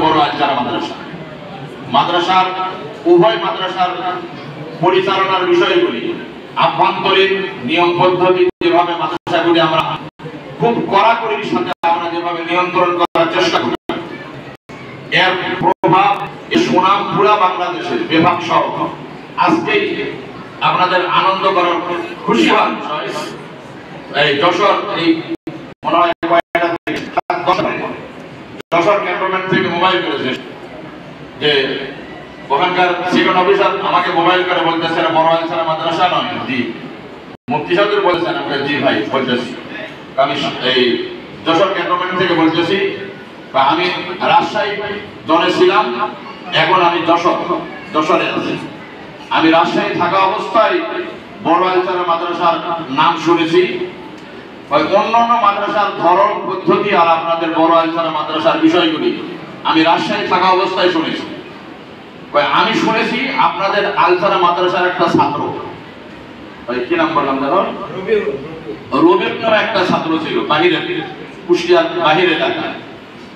বড় আলচারা মাদ্রাসা। মাদ্রাসার উভয় মাদ্রাসার পরিচালনার বিষয়গুলি, আভ্যন্তরীণ নিয়ম পদ্ধতি যেভাবে মাদ্রাসাগুলি আমরা খুব কড়াকড়ির সাথে আমরা যেভাবে নিয়ন্ত্রণ করার চেষ্টা করি, এর প্রভাব সুনাম পুরা বাংলাদেশের বিভাগ সহ আজকেই আপনাদের আনন্দ করার খুশি হওয়ার বিষয়, এই যশোর এই মনে হয় যশোর ক্যান্টনমেন্ট থেকে মোবাইল করেছে যে ওখানকার সিজন অফিসার আমাকে মোবাইল করে বলতেছে বড় আলচারা মাদ্রাসা নয়, জি মুফতি সাহেব বলেছেন, আমাকে জি ভাই বলতেছি, আমি এই যশোর ক্যান্টনমেন্ট থেকে বলতেছি, আমি রাজশাহী জনে ছিলাম, এখন আমি যশোরে আছি। আমি রাজশাহী থাকা অবস্থায় বড় আলচারা মাদ্রাসার নাম শুনেছি, অন্যান্য মাদ্রাসার ধরন পদ্ধতি আর আপনাদের বড় আলচারা মাদ্রাসার বিষয়গুলি আমি রাজশাহী থাকা অবস্থায় শুনেছি। আমি শুনেছি আপনাদের আলচারা মাদ্রাসার একটা ছাত্র, কি নাম বললাম দেখো, রবির নামে একটা ছাত্র ছিল, বাহিরে কুষ্টিয়ার বাহিরে এলাকায়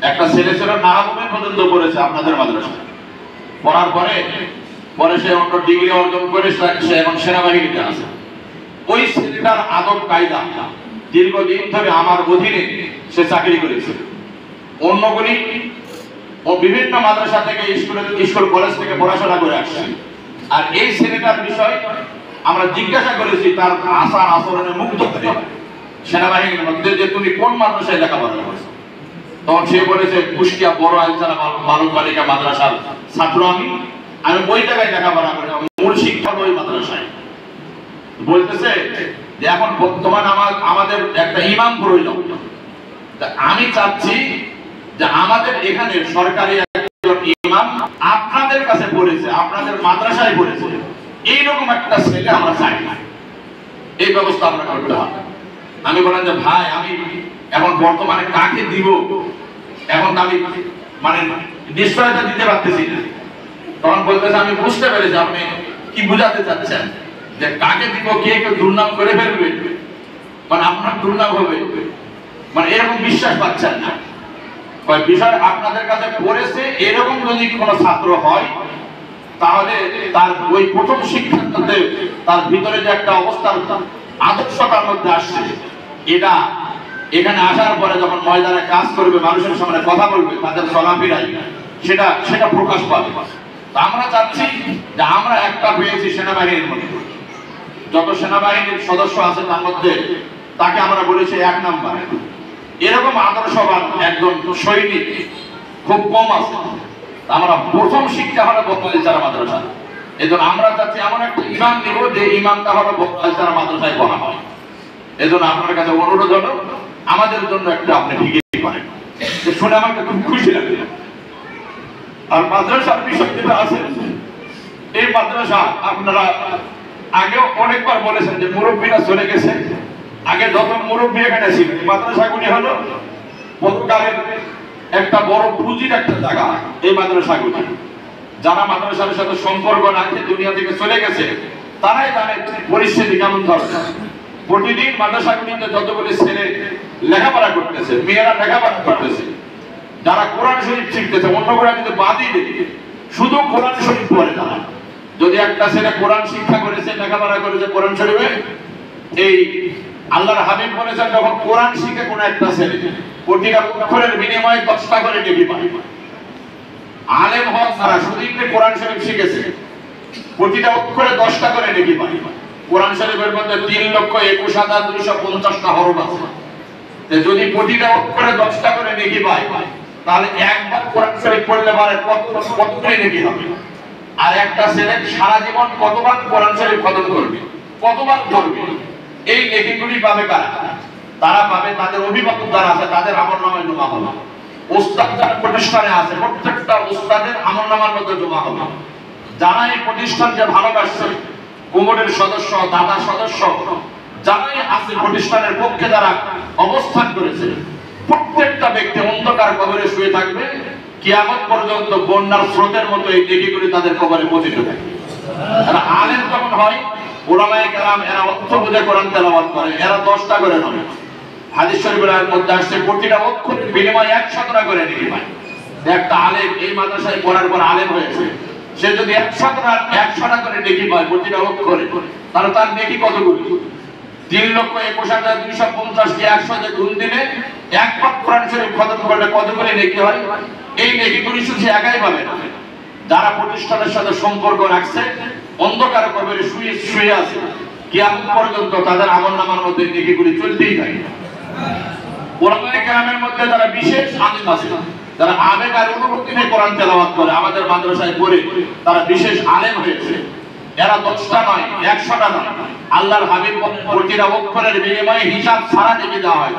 একটা ছেলে ছিল, নাহাবুমে পর্যন্ত পড়েছে আপনাদের মাদ্রাসায়। পড়ার পরে সে অন্য ডিগ্রি অর্জন করে সে এখন সেনাবাহিনীতে আছে। ওই ছেলেটার আদব কায়দা দীর্ঘদিন ধরে আমার অধীনে সে চাকরি করেছে। অন্যগুলি ও বিভিন্ন মাদ্রাসা থেকে স্কুল কলেজ থেকে পড়াশোনা করে আসছে। আর এই ছেলেটার বিষয় আমরা জিজ্ঞাসা করেছি তার আচার আচরণে মুগ্ধ করে সেনাবাহিনীর মধ্যে, যে তুমি কোন মাদ্রাসায় লেখাপড়া করেছো? তখন সে বলেছে কুষ্টিয়া বড় আলচারা বালক বালিকা মাদ্রাসার ছাত্র আমি ওই জায়গায় লেখাপড়া করি, মূল শিক্ষা ওই মাদ্রাসায়। বলতেছে যে এখন বর্তমান আমাদের একটা ইমাম প্রয়োজন, আমি চাচ্ছি যে আমাদের এখানে সরকারি একজন ইমাম আপনাদের কাছে পড়েছে, আপনাদের মাদ্রাসায় পড়েছে, এইরকম একটা ছেলে আমরা চাই না, এই ব্যবস্থা আমরা করতে হবে। আমি বললাম যে ভাই আমি এখন বর্তমানে কাকে দিব, এখন আমি মানে নিশ্চয়তা দিতে পারতেছি না। তখন বলতেছে আমি বুঝতে পেরেছি আপনি কি বুঝাতে চাচ্ছেন, যে কাকে দিব, কে কে দুর্নাম করে ফেলবে, মানে আপনার দুর্নাম হবে, মানে এরকম বিশ্বাস পাচ্ছেন না। বিষয় আপনাদের কাছে পড়েছে এরকম যদি কোনো ছাত্র হয়, তাহলে তার ওই প্রথম শিক্ষার্থীতে তার ভিতরে যে একটা অবস্থার আদর্শতার মধ্যে আসছে, এটা এখানে আসার পরে যখন ময়দানে কাজ করবে, মানুষের সামনে কথা বলবে, তাদের চলাফেরাই সেটা প্রকাশ পাবে। আমরা চাচ্ছি যে আমরা একটা পেয়েছি সেনাবাহিনীর মধ্যে, যত সেনাবাহিনীর সদস্য আছে তার মধ্যে তাকে আমরা বলেছি 1 নাম্বার। এরকম আদর্শবান একজন সৈনিক খুব কম আছে। আমরা প্রথম শিক্ষা হলো বড় আলচারা মাদ্রাসা। এজন্য আমরা চাচ্ছি এমন একটা ইমাম নিব যে ইমামটা হলো বড় আলচারা মাদ্রাসায় পড়া হয়। এজন্য আপনার কাছে অনুরোধ হলো আমাদের জন্য একটা আপনি ফিকির করেন, শুনে আমাকে খুব খুশি লাগে। আর মাদ্রাসার বিষয় যেটা আছে, এই মাদ্রাসা আপনারা আগেও অনেকবার বলেছেন যে মুরব্বীরা চলে গেছে, আগে যত মুরব্বী এখানে ছিল, মাদ্রাসাগুলি হলো পরকালের একটা বড় পুঁজির একটা জায়গা। এই মাদ্রাসাগুলি যারা মাদ্রাসার সাথে সম্পর্ক রাখে, দুনিয়া থেকে চলে গেছে, তারাই জানে পরিস্থিতি কেমন দরকার। প্রতিদিন মাদ্রাসাগুলিতে যতগুলি ছেলে লেখাপড়া করতেছে, মেয়েরা লেখাপড়া করতেছে, যারা কোরআন শরীফ শিখতেছে, অন্য কোরআন কিন্তু বাদই দেবে, শুধু কোরআন শরীফ পড়ে তারা। যদি একটা ছেলে কোরআন শিক্ষা করেছে, লেখাপড়া করেছে কোরআন শরীফে, এই আল্লাহর হাবিব বলেছেন যখন কোরআন শিখে কোন একটা ছেলে প্রতিটা অক্ষরের বিনিময়ে 10টা করে নেকি পায়। আলেম হওয়া ছাড়া শুধু কোরআন শরীফ শিখেছে, প্রতিটা অক্ষরে 10টা করে নেকি পায়। কোরআন শরীফের মধ্যে 3,21,250টা হরফ আছে। যদি প্রতিটা অক্ষরে 10টা করে নেকি পায়, তাহলে একবার কোরআন শরীফ পড়লে পারে কত করে নেকি হবে। আর একটা ছেলে সারা জীবন কতবার কোরআন শরীফ খতম করবে, কতবার পড়বে, এই নেকিগুলি পাবে কারা? তারা পাবে তাদের অভিভাবক যারা আছে, তাদের আমলনামায় জমা হবে। ওস্তাদ যারা প্রতিষ্ঠানে আছে, প্রত্যেকটা ওস্তাদের আমলনামার মধ্যে জমা হবে। যারা এই প্রতিষ্ঠানকে ভালোবাসছে, কুমোরের সদস্য, দাদা সদস্য যারাই আছে, প্রতিষ্ঠানের পক্ষে যারা অবস্থান করেছে, প্রত্যেকটা ব্যক্তি অন্ধকার কবরে শুয়ে থাকবে, কিয়ামত পর্যন্ত বন্যার স্রোতের মতো এই নেকিগুলি তাদের কবরে পৌঁছে থাকবে। আলেম যখন হয়, উলামায়ে কেরাম এরা অর্থ বুঝে কোরআন তেলাওয়াত করে, এরা 10টা করে নয়। হাদিস শরীফের মধ্যে আসছে প্রতিটা অক্ষরের বিনিময়ে 100টা করে নেকি পায়। একটা আলেম এই মাদ্রাসায় পড়ার পর আলেম হয়েছে, সে যদি 100টা করে নেকি পায় প্রতিটা অক্ষরে, তাহলে তার নেকি কতগুলি? 3,21,250 কে 100 দিয়ে গুণ দিলে এক পাক কোরআন শরীফ খতম করলে কতগুলি নেকি হয়? এই নেকিগুলি শুধু একাই পাবে না, যারা প্রতিষ্ঠানের সাথে সম্পর্ক রাখছে, অন্ধকার কবরে শুয়ে আছে, কিয়ামত পর্যন্ত তাদের আমলনামার মধ্যে নেকিগুলি চলতেই থাকে। ওলামায়ে কেরামের মধ্যে যারা বিশেষ আলেম আছে, যারা আবেগ আর অনুভূতিতে কোরআন তেলাওয়াত করে, আমাদের মাদ্রাসায় পড়ে তারা বিশেষ আলেম হয়েছে। এরা 10টা নয়, 100টা নয়। আল্লাহর হাবিব বলেন প্রতিটা অক্ষরের বিনিময়ে হিসাব ছাড়া নেকি দেওয়া হয়।